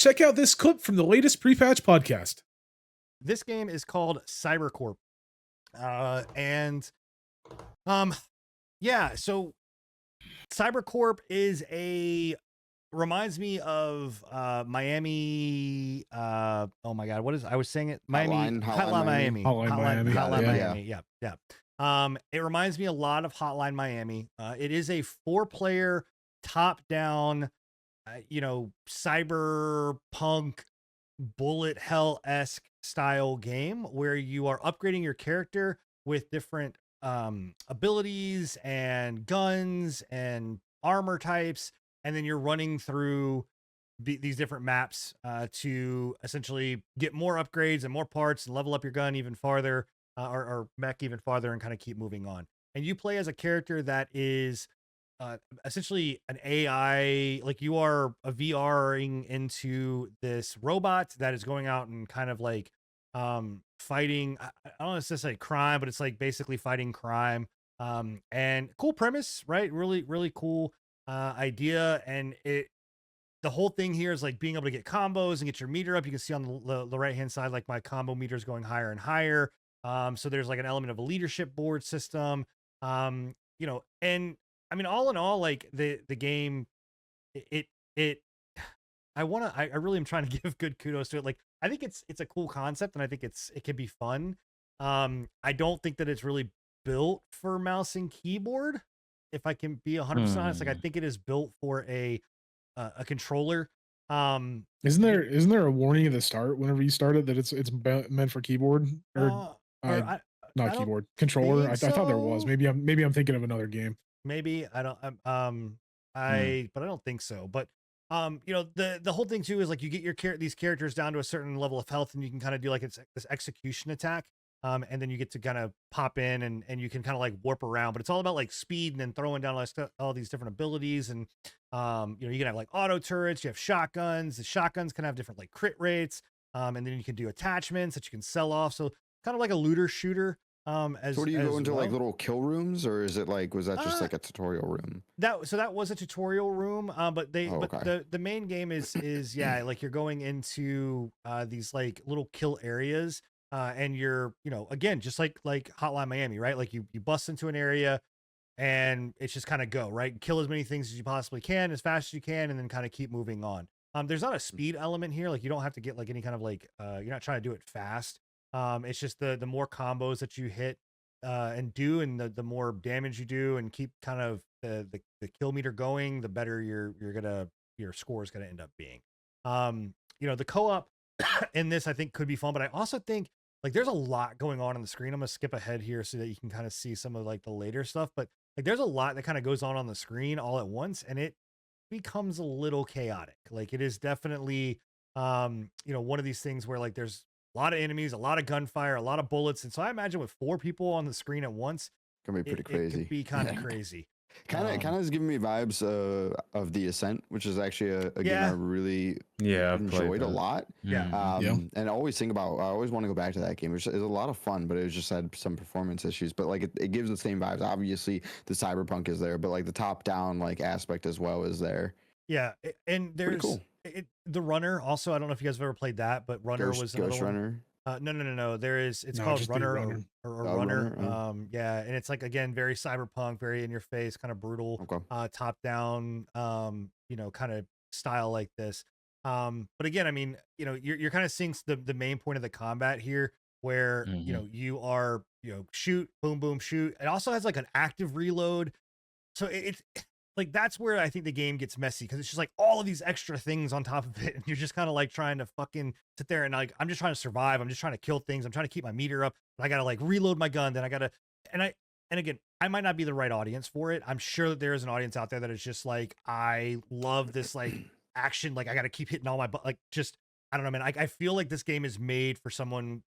Check out this clip from the latest pre-patch podcast. This game is called Cybercorp. Yeah, so Cybercorp reminds me of Miami. Oh my God, I was saying it? Hotline Miami. Hotline Miami. Yeah. It reminds me a lot of Hotline Miami. It is a 4-player top-down, cyberpunk bullet hell-esque style game where you are upgrading your character with different abilities and guns and armor types, and then you're running through these different maps to essentially get more upgrades and more parts and level up your gun even farther, or mech even farther, and kind of keep moving on. And you play as a character that is essentially an AI, like you are a VRing into this robot that is going out and kind of like fighting, I don't want to say crime, but it's like basically fighting crime. And cool premise, right? Really, really cool idea. And the whole thing here is like being able to get combos and get your meter up. You can see on the right hand side, like my combo meter is going higher and higher. So there's like an element of a leadership board system. And I mean, all in all, like the game, I really am trying to give good kudos to it. Like, I think it's a cool concept, and I think it can be fun. I don't think that it's really built for mouse and keyboard, if I can be 100% honest. Like, I think it is built for a controller. Isn't there a warning at the start whenever you start it that it's meant for keyboard not keyboard controller? I thought there was. Maybe I'm thinking of another game. Maybe I don't. But I don't think so. But the whole thing too is like you get these characters down to a certain level of health, and you can kind of do like this execution attack. And then you get to kind of pop in and you can kind of like warp around, but it's all about like speed and then throwing down all these different abilities. And you can have like auto turrets, you have shotguns. The shotguns can have different like crit rates. And then you can do attachments that you can sell off. So kind of like a looter shooter. So do you go into like little kill rooms, or is it like, was that just like a tutorial room? That was a tutorial room. But the main game is yeah, like you're going into these like little kill areas. And you're, again, just like Hotline Miami, right? Like you bust into an area and it's just kind of go, right? Kill as many things as you possibly can, as fast as you can, and then kind of keep moving on. There's not a speed element here. Like you don't have to get like any kind of like, you're not trying to do it fast. It's just the more combos that you hit and do, and the more damage you do and keep kind of the kill meter going, the better your score is going to end up being. The co-op in this, I think, could be fun, but I also think like there's a lot going on the screen. I'm gonna skip ahead here so that you can kind of see some of like the later stuff, but like there's a lot that kind of goes on the screen all at once, and it becomes a little chaotic. Like it is definitely one of these things where like there's a lot of enemies, a lot of gunfire, a lot of bullets, and so I imagine with 4 people on the screen at once, can be pretty crazy. It could be kind of crazy. Kind of is giving me vibes of The Ascent, which is actually a game I really enjoyed a lot. And I always want to go back to that game. It's a lot of fun, but it just had some performance issues. But like it gives the same vibes. Obviously, the cyberpunk is there, but like the top down like aspect as well is there. Yeah, and there's cool. The Runner also. I don't know if you guys have ever played that, but Runner was another Ghost one. Runner. No. It's called Runner or Runner. Yeah, and it's like again very cyberpunk, very in your face, kind of brutal, top down, kind of style like this. But again, I mean, you're kind of seeing the main point of the combat here, where you are shoot, boom, boom, shoot. It also has like an active reload, so it's like that's where I think the game gets messy, because it's just like all of these extra things on top of it, and you're just kind of like trying to fucking sit there and like I'm just trying to survive. I'm just trying to kill things. I'm trying to keep my meter up. But I gotta like reload my gun. Then I gotta and again, I might not be the right audience for it. I'm sure that there is an audience out there that is just like, I love this like action. Like I gotta keep hitting all my like just I don't know, man. I feel like this game is made for someone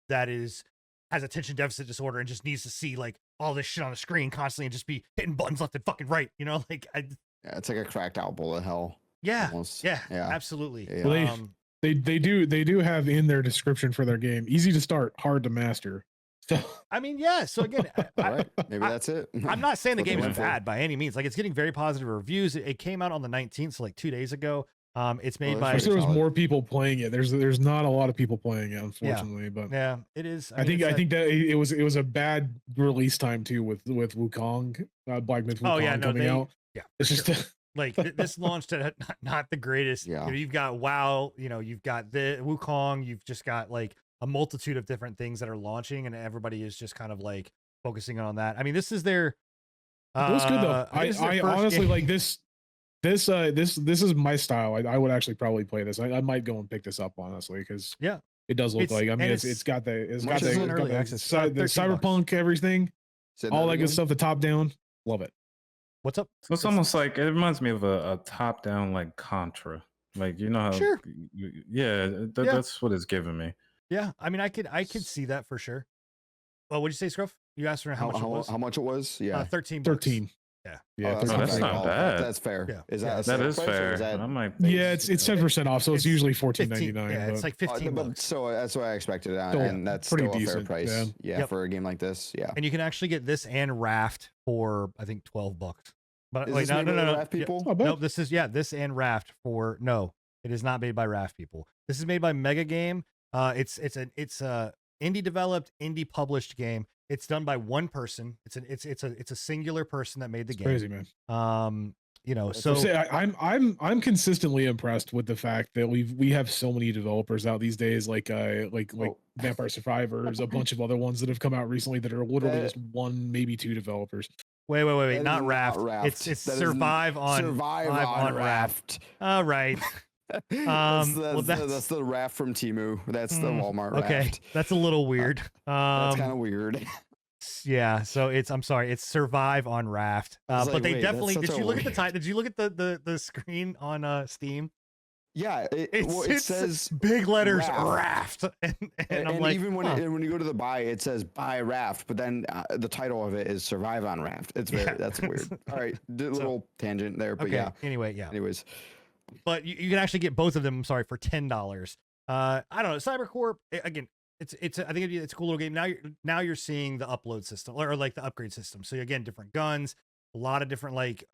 that has attention deficit disorder and just needs to see like all this shit on the screen constantly and just be hitting buttons left and fucking right, like yeah, it's like a cracked out bullet hell. Yeah, yeah, absolutely. Yeah. Well, they do have in their description for their game, easy to start, hard to master. So I mean, yeah. So again, maybe that's it. I'm not saying the game is bad by any means. Like it's getting very positive reviews. It came out on the 19th, so like 2 days ago. It's made by. There was more people playing it. There's not a lot of people playing it, unfortunately. But yeah, it is. I think that it was a bad release time too with Wukong, Black Myth Wukong coming out. Yeah, it's just like this launched at not the greatest. Yeah. You know, you've got WoW. You know, you've got the Wukong. You've just got like a multitude of different things that are launching, and everybody is just kind of like focusing on that. I mean, this is their. It was good though. I honestly game. like this. This is my style. I would actually probably play this. I might go and pick this up honestly because it does look like. I mean, it's got the cyberpunk everything, all that good stuff. The top down, love it. What's up? So it's almost like it reminds me of a top down like Contra. Like you know how that's what it's giving me. Yeah, I mean, I could see that for sure. Well, what'd you say, Scruff? You asked her how much it was. How much it was? Yeah, $13. 13. Yeah, that's not bad. That's fair. Yeah. Is that that is fair? It's 10% off, so it's usually $14.99. Yeah, it's like $15. So that's what I expected, and that's pretty still decent. A fair price. Yeah, for a game like this. Yeah, and you can actually get this and Raft for I think $12. But is like no, Raft people? No, this is this and Raft for no. It is not made by Raft people. This is made by Mega Game. It's a indie developed, indie published game. It's done by one person. It's a singular person that made the game. Crazy, man. You know, so I'm consistently impressed with the fact that we have so many developers out these days, like Vampire Survivors, a bunch of other ones that have come out recently that are literally just one, maybe two developers. Wait, not Raft. It's Survive on Raft. All right. That's the Raft from Temu. That's the Walmart Raft. Okay, that's a little weird. That's kind of weird. Yeah, so I'm sorry, it's Survive on Raft. But they definitely did you look at the title? Did you look at the screen on Steam? Yeah, it says big letters Raft. And I'm like, even when you go to the buy, it says buy Raft, but then the title of it is Survive on Raft. It's that's weird. All right, little tangent there, but anyways. But you can actually get both of them. I'm sorry, for $10. I don't know. Cybercorp again. It's I think it's a cool little game. Now you're seeing the upload system or like the upgrade system. So again, different guns, a lot of different like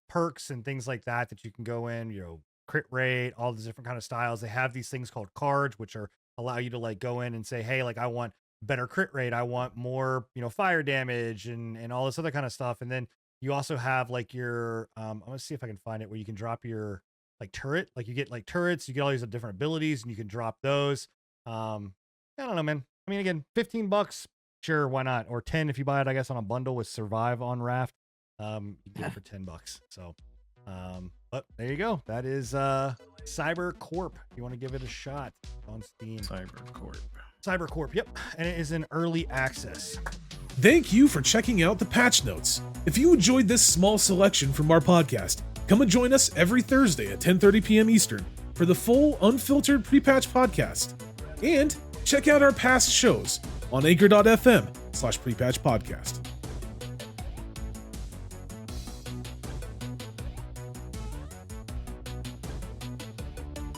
perks and things like that you can go in. You know, crit rate, all the different kind of styles. They have these things called cards, which allow you to like go in and say, hey, like I want better crit rate. I want more fire damage and all this other kind of stuff. And then you also have like your I'm gonna see if I can find it where you can drop your like turret, like you get like turrets, you get all these different abilities and you can drop those. I don't know, man. I mean, again, $15, sure, why not? Or 10 if you buy it, I guess, on a bundle with Survive on Raft. You get it for $10. So, but there you go. That is Cybercorp. You want to give it a shot on Steam? Cybercorp, yep. And it is in early access. Thank you for checking out the patch notes. If you enjoyed this small selection from our podcast, come and join us every Thursday at 10:30 p.m. Eastern for the full, unfiltered pre-patch podcast. And check out our past shows on anchor.fm/prepatch podcast.